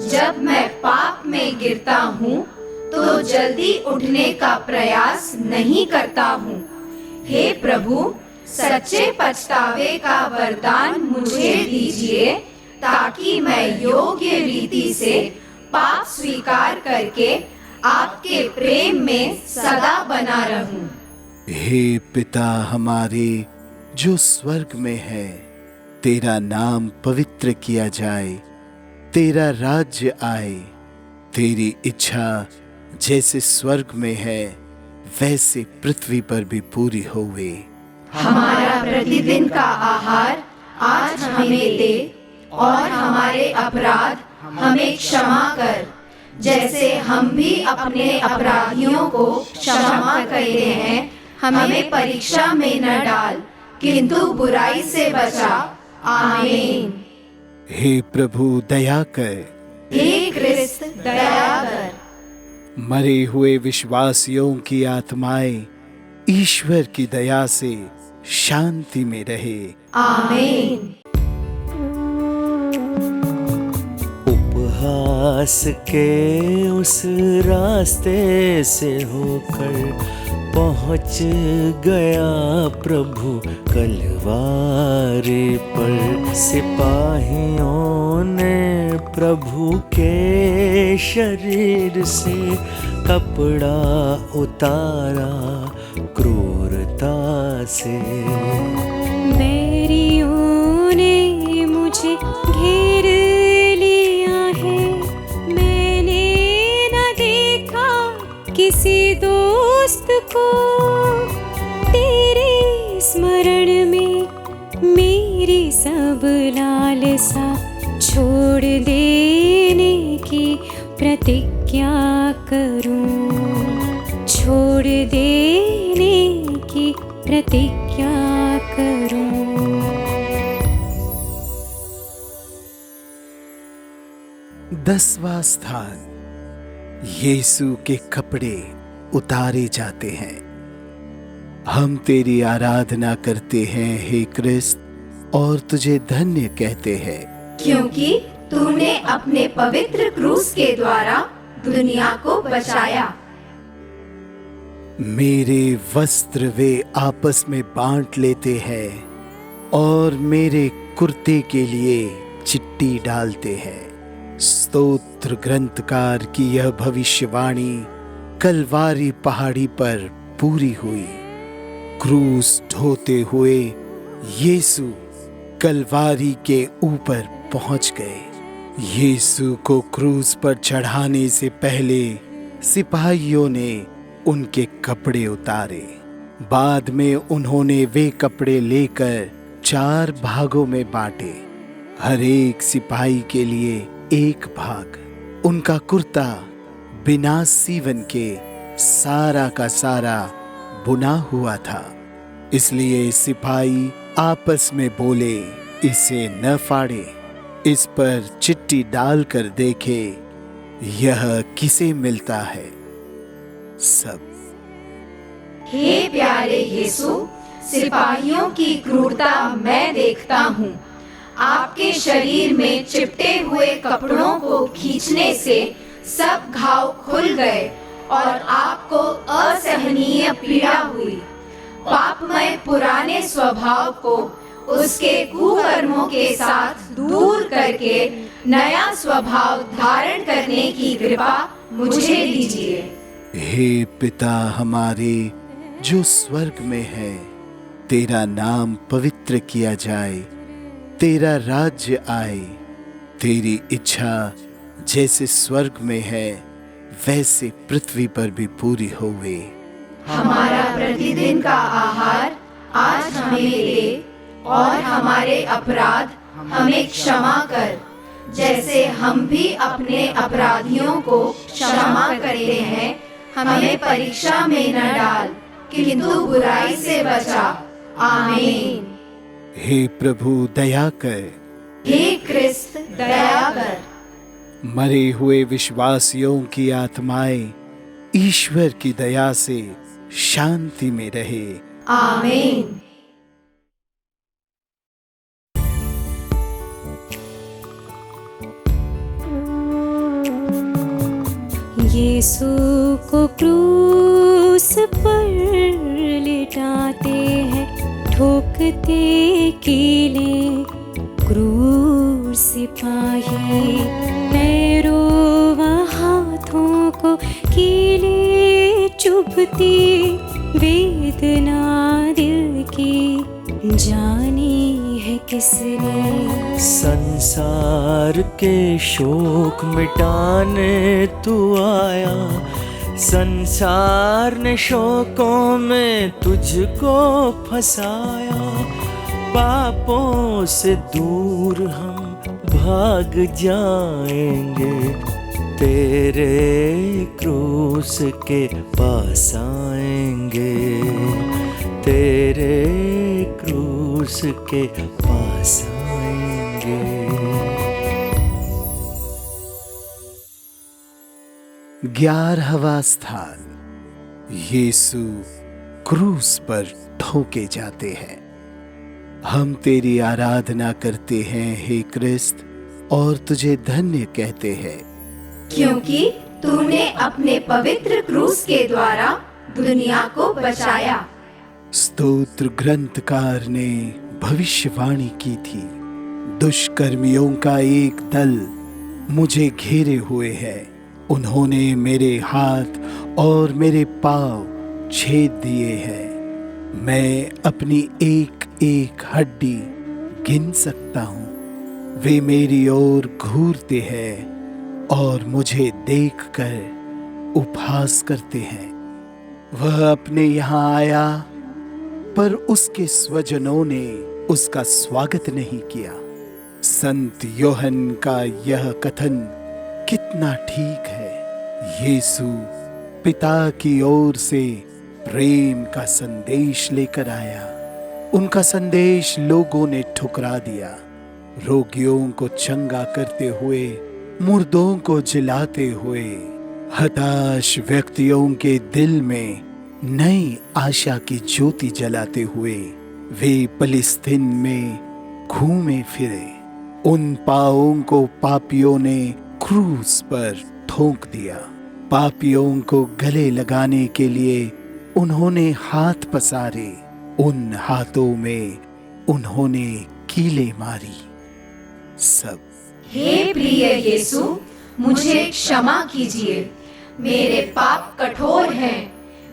जब मैं पाप में गिरता हूँ तो जल्दी उठने का प्रयास नहीं करता हूँ। हे प्रभु, सच्चे पछतावे का वरदान मुझे दीजिए, ताकि मैं योग्य रीति से पाप स्वीकार करके आपके प्रेम में सदा बना रहूं। हे पिता हमारे जो स्वर्ग में है, तेरा नाम पवित्र किया जाए, तेरा राज्य आए, तेरी इच्छा जैसे स्वर्ग में है वैसे पृथ्वी पर भी पूरी होवे। हमारा प्रतिदिन का आहार आज हमें दे, और हमारे अपराध हमें क्षमा कर, जैसे हम भी अपने अपराधियों को क्षमा करते हैं। हमें परीक्षा में न डाल, किंतु बुराई से बचा। आमीन। हे प्रभु दया कर, हे क्रिस्त दया कर। मरे हुए विश्वासियों की आत्माएं ईश्वर की दया से शांति में रहे। आमीन। उपहास के उस रास्ते से होकर पहुँच गया प्रभु कलवारी पर। सिपाहियों ने प्रभु के शरीर से कपड़ा उतारा क्रूरता से। बैरियों ने मुझे घेर लिया है, मैंने न देखा किसी दोस्त को। तेरे स्मरण में मेरी सब लालसा छोड़ देने की प्रतिज्ञा करूं, छोड़ देने की प्रतिज्ञा करूं। दसवां स्थान, यीशु के कपड़े उतारे जाते हैं। हम तेरी आराधना करते हैं हे क्रिस्त, और तुझे धन्य कहते हैं, क्योंकि तूने अपने पवित्र क्रूस के द्वारा दुनिया को बचाया। मेरे वस्त्र वे आपस में बांट लेते हैं और मेरे कुर्ते के लिए चिट्ठी डालते हैं। स्तोत्र ग्रंथकार की यह भविष्यवाणी कलवारी पहाड़ी पर पूरी हुई। क्रूस ढोते हुए यीशु कलवारी के ऊपर पहुंच गए। यीशु को क्रूस पर चढ़ाने से पहले सिपाहियों ने उनके कपड़े उतारे। बाद में उन्होंने वे कपड़े लेकर 4 भागों में बांटे, हर एक सिपाही के लिए एक भाग। उनका कुर्ता बिना सीवन के सारा का सारा बुना हुआ था, इसलिए सिपाही आपस में बोले, इसे न फाड़े, इस पर चिट्ठी डालकर देखे यह किसे मिलता है। सब। हे प्यारे यीशु, सिपाहियों की क्रूरता मैं देखता हूँ। आपके शरीर में चिपटे हुए कपड़ों को खींचने से सब घाव खुल गए और आपको असहनीय पीड़ा हुई। पापमय पुराने स्वभाव को उसके कुकर्मों के साथ दूर करके नया स्वभाव धारण करने की कृपा मुझे दीजिए। हे पिता हमारे जो स्वर्ग में है, तेरा नाम पवित्र किया जाए, तेरा राज्य आए, तेरी इच्छा जैसे स्वर्ग में है वैसे पृथ्वी पर भी पूरी होवे। हमारा प्रतिदिन का आहार आज हमें दे, और हमारे अपराध हमें क्षमा कर, जैसे हम भी अपने अपराधियों को क्षमा करते हैं। हमें परीक्षा में न डाल, किंतु बुराई से बचा। आमीन। हे प्रभु दया कर, हे क्रिस्त दया कर। मरे हुए विश्वासियों की आत्माएं ईश्वर की दया से शांति में रहे। आमीन। यीशु को क्रूस पर लिटाते हैं, ठोकते कीले क्रूर सिपाही। पैरों व हाथों को कीले चुभती, वेदना दिल की जानी है किसने। संसार के शोक मिटाने तू आया, संसार ने शोकों में तुझको फंसाया। पापों से दूर हम भाग जाएंगे, तेरे क्रूस के पास आएंगे, तेरे क्रूस के पास आएंगे। 11वां स्थान, यीशु क्रूस पर ठोके जाते हैं। हम तेरी आराधना करते हैं हे क्रिस्त, और तुझे धन्य कहते हैं, क्योंकि तूने अपने पवित्र क्रूस के द्वारा दुनिया को बचाया। स्तोत्र ग्रंथकार ने भविष्यवाणी की थी, दुष्कर्मियों का एक दल मुझे घेरे हुए है, उन्होंने मेरे हाथ और मेरे पांव छेद दिए हैं। मैं अपनी एक एक हड्डी गिन सकता हूँ। वे मेरी ओर घूरते हैं और मुझे देखकर उपहास करते हैं। वह अपने यहाँ आया, पर उसके स्वजनों ने उसका स्वागत नहीं किया। संत योहन का यह कथन कितना ठीक है। यीशु पिता की ओर से प्रेम का संदेश लेकर आया। उनका संदेश लोगों ने ठुकरा दिया। रोगियों को चंगा करते हुए, मुर्दों को जिलाते हुए, हताश व्यक्तियों के दिल में नई आशा की ज्योति जलाते हुए वे पलिस्तीन में घूमे फिरे। उन पाओं को पापियों ने क्रूस पर ठोक दिया। पापियों को गले लगाने के लिए उन्होंने हाथ पसारे। उन हाथों में उन्होंने कीले मारी। सब हे प्रिय यीशु, मुझे क्षमा कीजिए। मेरे पाप कठोर हैं,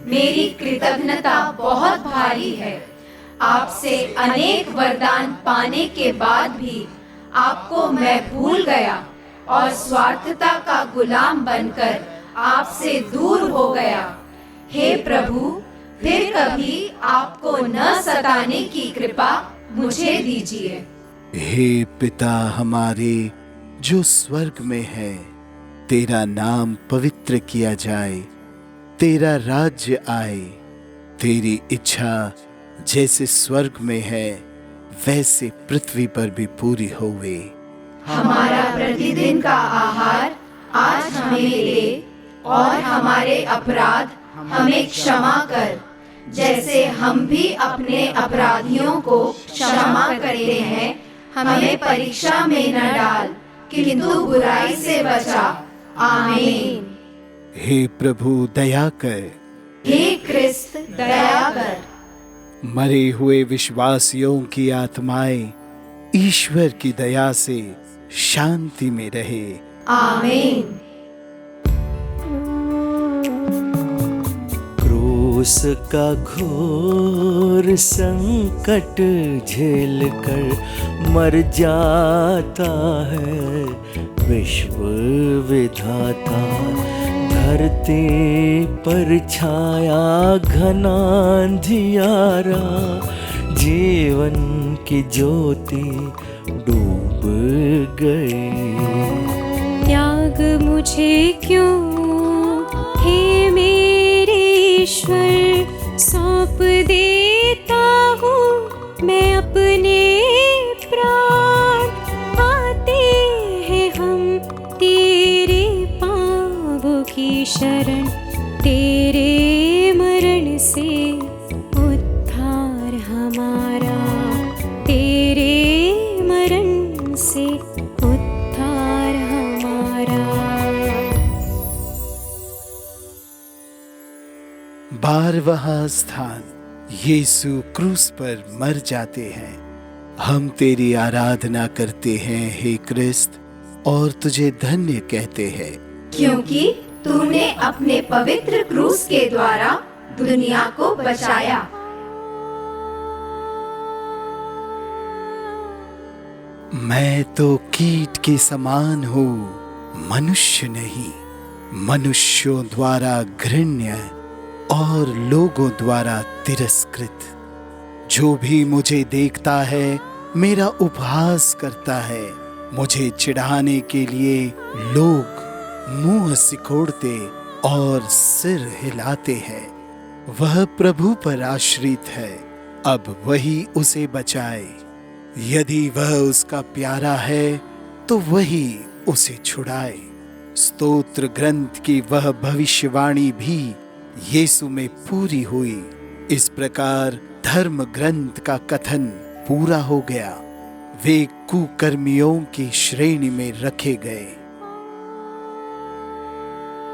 मेरी कृतज्ञता बहुत भारी है। आपसे अनेक वरदान पाने के बाद भी आपको मैं भूल गया और स्वार्थता का गुलाम बनकर आपसे दूर हो गया। हे प्रभु, फिर कभी आपको न सताने की कृपा मुझे दीजिए। हे पिता हमारे जो स्वर्ग में है, तेरा नाम पवित्र किया जाए, तेरा राज्य आए, तेरी इच्छा जैसे स्वर्ग में है वैसे पृथ्वी पर भी पूरी होवे। हमारा प्रतिदिन का आहार आज हमें दे, और हमारे अपराध हमें क्षमा कर, जैसे हम भी अपने अपराधियों को क्षमा करते हैं। हमें परीक्षा में न डाल, किंतु बुराई से बचा। आमीन। हे प्रभु दया कर, हे क्रिस्त दया कर। मरे हुए विश्वासियों की आत्माएं ईश्वर की दया से शांति में रहे। आमीन। क्रूस का घोर संकट झेल कर मर जाता है विश्व विधाता। धरती पर छाया घना अंधियारा, जीवन की ज्योति डूब गई। त्याग मुझे क्यों हे मेरे ईश्वर, सौंप देता हूँ मैं अपने प्राण। आते हैं हम तेरे पाँवों की शरण, तेरे मरण से उद्धार हमारा, तेरे मरण से। वहाँ स्थान यीशु क्रूस पर मर जाते हैं। हम तेरी आराधना करते हैं हे क्रिस्त, और तुझे धन्य कहते हैं, क्योंकि तूने अपने पवित्र क्रूस के द्वारा दुनिया को बचाया। मैं तो कीट के समान हूँ, मनुष्य नहीं, मनुष्यों द्वारा घृण्य और लोगों द्वारा तिरस्कृत। जो भी मुझे देखता है मेरा उपहास करता है। मुझे चिढ़ाने के लिए लोग मुंह सिकोड़ते और सिर हिलाते हैं। वह प्रभु पर आश्रित है, अब वही उसे बचाए। यदि वह उसका प्यारा है तो वही उसे छुड़ाए। स्तोत्र ग्रंथ की वह भविष्यवाणी भी यीशु में पूरी हुई। इस प्रकार धर्म ग्रंथ का कथन पूरा हो गया। वे कुकर्मियों की श्रेणी में रखे गए।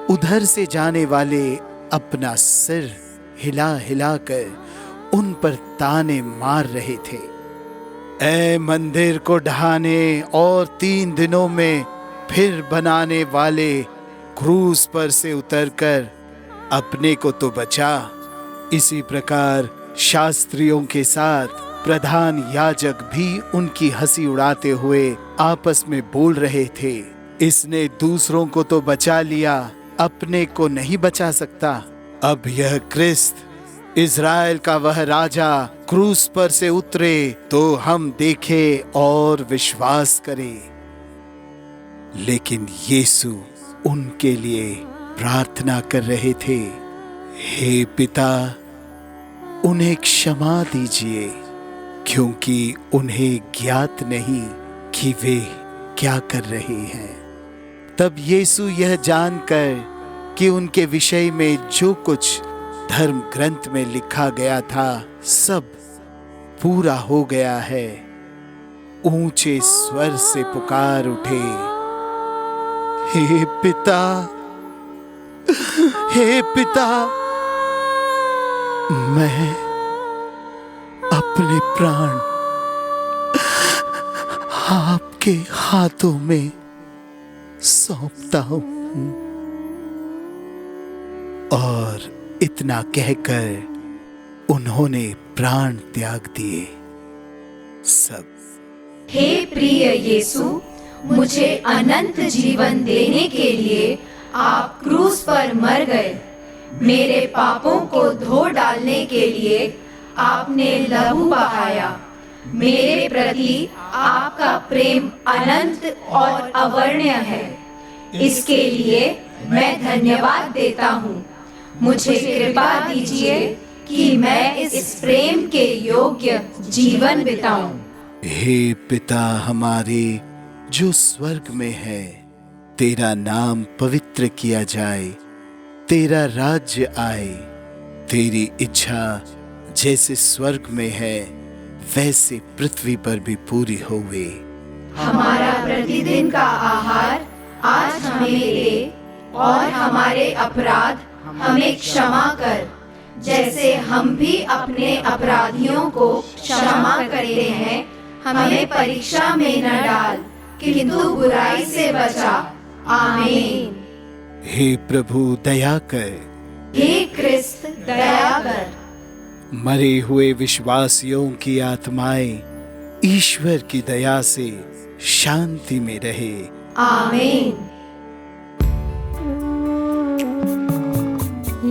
उधर से जाने वाले अपना सिर हिला हिलाकर उन पर ताने मार रहे थे। ऐ मंदिर को ढहाने और 3 दिनों में फिर बनाने वाले, क्रूस पर से उतरकर अपने को तो बचा। इसी प्रकार शास्त्रियों के साथ प्रधान याजक भी उनकी हंसी उड़ाते हुए आपस में बोल रहे थे, इसने दूसरों को तो बचा लिया, अपने को नहीं बचा सकता। अब यह क्रिस्त, इज़राइल का वह राजा, क्रूस पर से उतरे तो हम देखें और विश्वास करें। लेकिन यीशु उनके लिए प्रार्थना कर रहे थे, हे पिता, उन्हें क्षमा दीजिए, क्योंकि उन्हें ज्ञात नहीं कि वे क्या कर रहे हैं। तब यीशु यह जानकर कि उनके विषय में जो कुछ धर्म ग्रंथ में लिखा गया था सब पूरा हो गया है, ऊंचे स्वर से पुकार उठे, हे पिता, हे पिता, मैं अपने प्राण आपके हाथों में सौंपता हूं। और इतना कहकर उन्होंने प्राण त्याग दिए। सब। हे प्रिय यीशु, मुझे अनंत जीवन देने के लिए आप क्रूस पर मर गए। मेरे पापों को धो डालने के लिए आपने लहू बहाया। मेरे प्रति आपका प्रेम अनंत और अवर्ण्य है। इसके लिए मैं धन्यवाद देता हूँ। मुझे कृपा दीजिए कि मैं इस प्रेम के योग्य जीवन बिताऊं। हे पिता हमारे जो स्वर्ग में है, तेरा नाम पवित्र किया जाए, तेरा राज्य आए, तेरी इच्छा जैसे स्वर्ग में है वैसे पृथ्वी पर भी पूरी होवे। हमारा प्रतिदिन का आहार आज हमें दे, और हमारे अपराध हमें क्षमा कर, जैसे हम भी अपने अपराधियों को क्षमा करते हैं। हमें परीक्षा में न डाल, किंतु बुराई से बचा। आमीन। हे प्रभु दया कर, हे क्रिस्त दया कर। मरे हुए विश्वासियों की आत्माएं ईश्वर की दया से शांति में रहे। आमीन।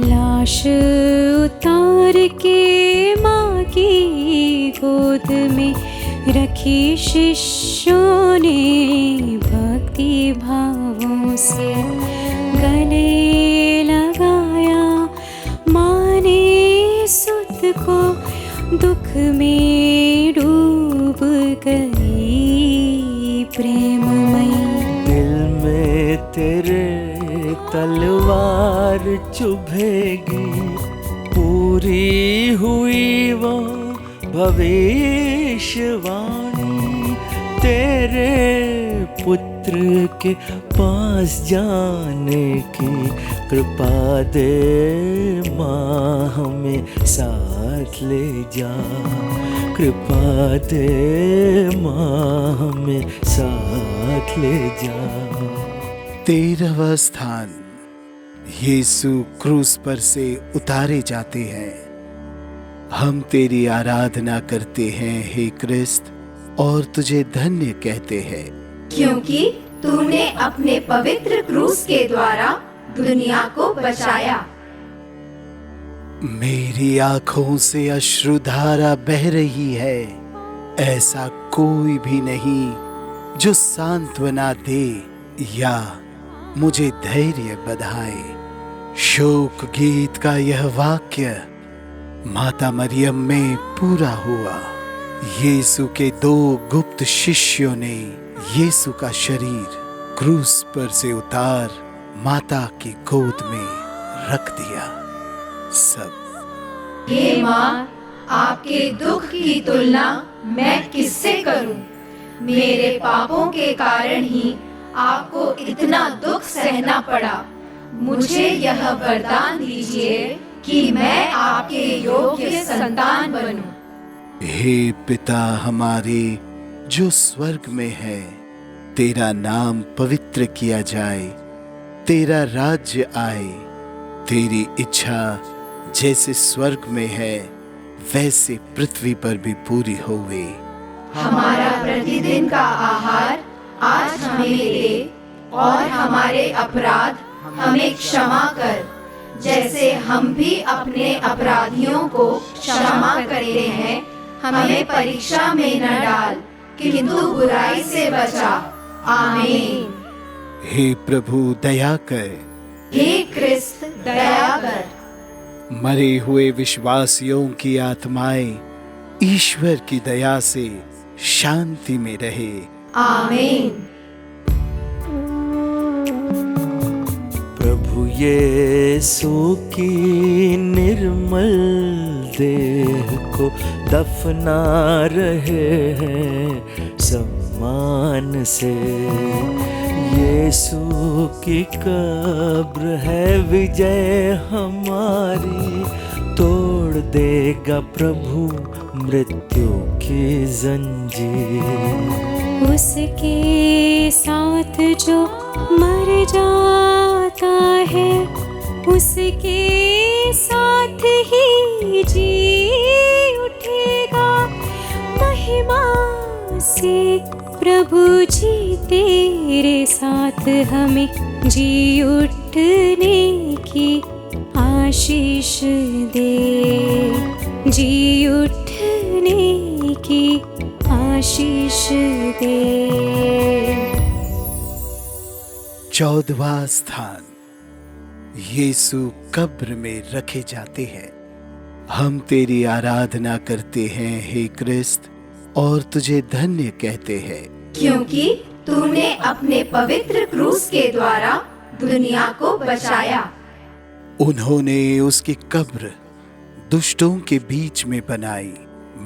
लाश उतार के माँ की गोद में रखी शिष्यों ने भक्ति भावों से गले लगाया। माँ ने सुत को दुख में डूब गई प्रेममयी। दिल में तेरे तलवार चुभेगी, पूरी हुई वो भविष्यवाणी। तेरे पुत्र पवित्र के पास जाने की कृपा दे माँ, हमें साथ ले जा। कृपा दे माँ, हमें साथ ले जा। 13वां स्थान, यीशु क्रूस पर से उतारे जाते हैं। हम तेरी आराधना करते हैं हे क्रिस्त, और तुझे धन्य कहते हैं, क्योंकि तूने अपने पवित्र क्रूस के द्वारा दुनिया को बचाया। मेरी आंखों से अश्रुधारा बह रही है। ऐसा कोई भी नहीं जो सांत्वना दे या मुझे धैर्य बधाए। शोक गीत का यह वाक्य माता मरियम में पूरा हुआ। यीशु के 2 गुप्त शिष्यों ने यीशु का शरीर क्रूस पर से उतार माता की गोद में रख दिया। सब हे माँ, आपके दुख की तुलना मैं किससे करूं? मेरे पापों के कारण ही आपको इतना दुख सहना पड़ा। मुझे यह वरदान दीजिए कि मैं आपके योग्य संतान बनूं। हे पिता हमारे जो स्वर्ग में है, तेरा नाम पवित्र किया जाए, तेरा राज्य आए, तेरी इच्छा जैसे स्वर्ग में है वैसे पृथ्वी पर भी पूरी होवे। हमारा प्रतिदिन का आहार आज हमें दे, और हमारे अपराध हमें क्षमा कर, जैसे हम भी अपने अपराधियों को क्षमा करते हैं। हमें परीक्षा में न डाल, किंतु बुराई से बचा। आमीन। हे प्रभु दया कर, हे क्रिस्त दया कर। मरे हुए विश्वासियों की आत्माएं ईश्वर की दया से शांति में रहे। आमीन। प्रभु यीशु की निर्मल देह को दफना रहे हैं सम्मान से। यीशु की कब्र है विजय हमारी, तोड़ देगा प्रभु मृत्यु की जंजीर। उसके साथ जो मर जाता है, उसके साथ ही जी उठेगा। महिमा से प्रभु जी तेरे साथ हमें जी उठने की आशीष दे। जी उठने की आशीष दे। 14वां स्थान, यीशु कब्र में रखे जाते हैं। हम तेरी आराधना करते हैं हे क्रिस्त, और तुझे धन्य कहते हैं, क्योंकि तूने अपने पवित्र क्रूस के द्वारा दुनिया को बचाया। उन्होंने उसकी कब्र दुष्टों के बीच में बनाई।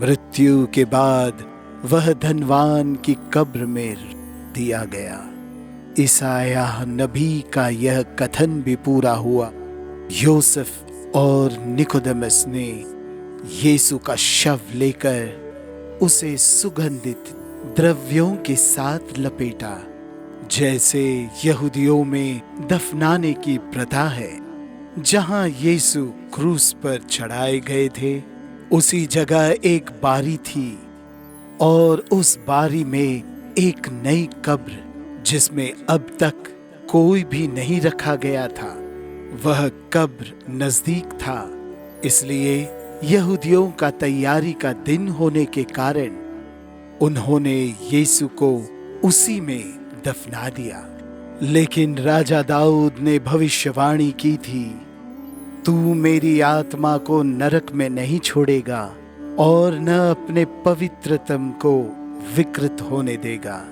मृत्यु के बाद वह धनवान की कब्र में दिया गया। ईसाया नबी का यह कथन भी पूरा हुआ। यूसुफ और निकोदेमस ने यीशु का शव लेकर उसे सुगंधित द्रव्यों के साथ लपेटा, जैसे यहूदियों में दफनाने की प्रथा है। जहां यीशु क्रूस पर चढ़ाए गए थे, उसी जगह एक बारी थी, और उस बारी में एक नई कब्र जिसमें अब तक कोई भी नहीं रखा गया था। वह कब्र नजदीक था, इसलिए यहूदियों का तैयारी का दिन होने के कारण उन्होंने यीशु को उसी में दफना दिया। लेकिन राजा दाऊद ने भविष्यवाणी की थी, तू मेरी आत्मा को नरक में नहीं छोड़ेगा और न अपने पवित्रतम को विकृत होने देगा।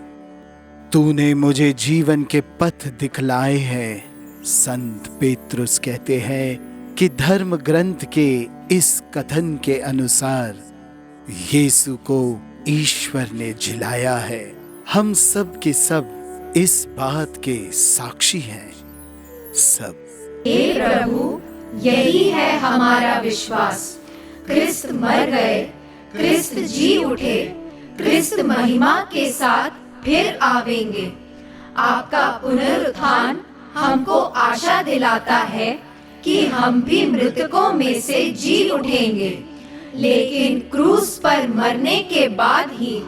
तूने मुझे जीवन के पथ दिखलाए हैं। संत पेतरुस कहते हैं कि धर्म ग्रंथ के इस कथन के अनुसार यीशु को ईश्वर ने जिलाया है। हम सब के सब इस बात के साक्षी हैं सब। हे प्रभु, यही है हमारा विश्वास। क्रिस्त मर गए, क्रिस्त जी उठे, क्रिस्त महिमा के साथ फिर आवेंगे। आपका पुनरुत्थान हमको आशा दिलाता है कि हम भी मृतकों में से जी उठेंगे। लेकिन क्रूस पर मरने के बाद ही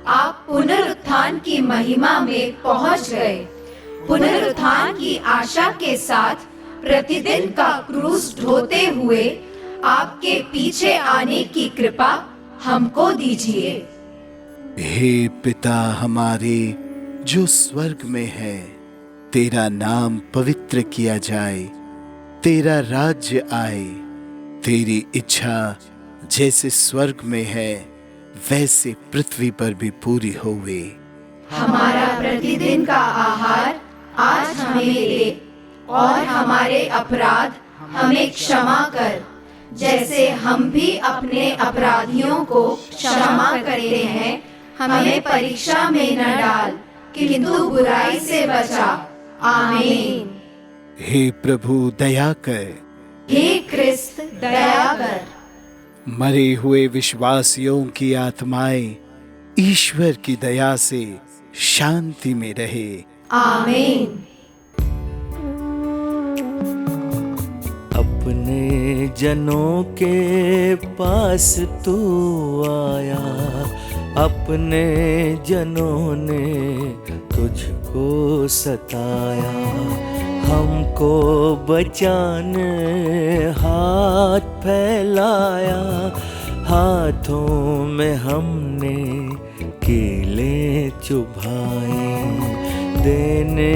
आप पुनरुत्थान की महिमा में पहुंच गए। पुनरुत्थान की आशा के साथ प्रतिदिन का क्रूस ढोते हुए आपके पीछे आने की कृपा हमको दीजिए। हे पिता हमारे जो स्वर्ग में है, तेरा नाम पवित्र किया जाए, तेरा राज्य आए, तेरी इच्छा जैसे स्वर्ग में है वैसे पृथ्वी पर भी पूरी होवे। हमारा प्रतिदिन का आहार आज हमें दे, और हमारे अपराध हमें क्षमा कर, जैसे हम भी अपने अपराधियों को क्षमा करते हैं। हमें परीक्षा में न डाल, किंतु बुराई से बचा। आमीन। हे प्रभु दया कर, हे क्रिस्त दया कर। मरे हुए विश्वासियों की आत्माएं ईश्वर की दया से शांति में रहे। आमीन। अपने जनों के पास तू आया, अपने जनों ने तुझको सताया। हमको बचाने हाथ फैलाया, हाथों में हमने कीले चुभाए। देने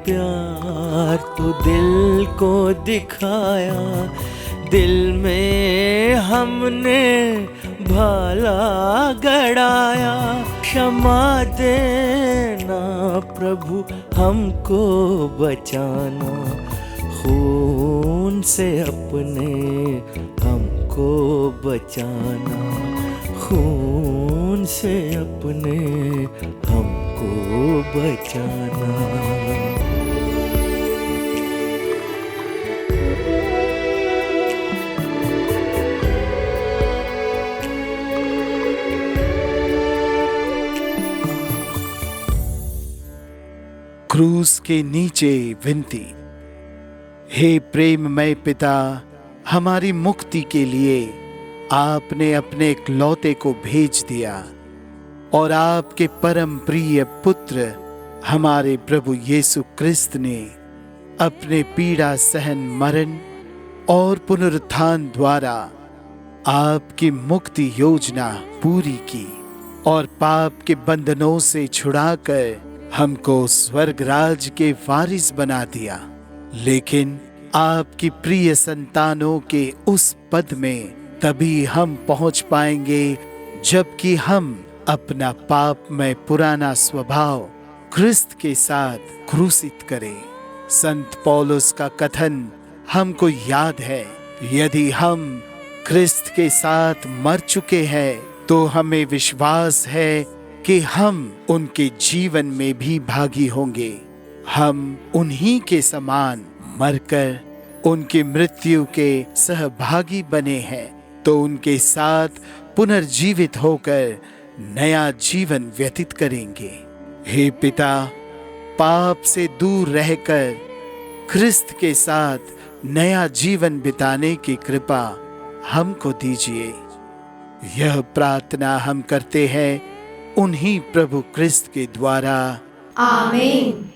प्यार तो दिल को दिखाया, दिल में हमने भला गड़ाया। क्षमा देना प्रभु, हमको बचाना, खून से अपने हमको बचाना, खून से अपने हमको बचाना। क्रूस के नीचे विनती। हे प्रेममय पिता, हमारी मुक्ति के लिए आपने अपने इकलौते को भेज दिया, और आपके परम प्रिय पुत्र हमारे प्रभु यीशु क्रिस्त ने अपने पीड़ा सहन मरण और पुनरुत्थान द्वारा आपकी मुक्ति योजना पूरी की, और पाप के बंधनों से छुड़ाकर हमको स्वर्ग राज के वारिस बना दिया। लेकिन आपकी प्रिय संतानों के उस पद में तभी हम पहुंच पाएंगे जबकि हम अपना पापमय पुराना स्वभाव क्रिस्त के साथ क्रूसित करें। संत पौलुस का कथन हमको याद है, यदि हम क्रिस्त के साथ मर चुके हैं तो हमें विश्वास है कि हम उनके जीवन में भी भागी होंगे। हम उन्हीं के समान मरकर उनकी मृत्यु के सहभागी बने हैं, तो उनके साथ पुनर्जीवित होकर नया जीवन व्यतीत करेंगे। हे पिता, पाप से दूर रहकर क्रिस्त के साथ नया जीवन बिताने की कृपा हमको दीजिए। यह प्रार्थना हम करते हैं उन्हीं प्रभु क्रिस्त के द्वारा। आमीन।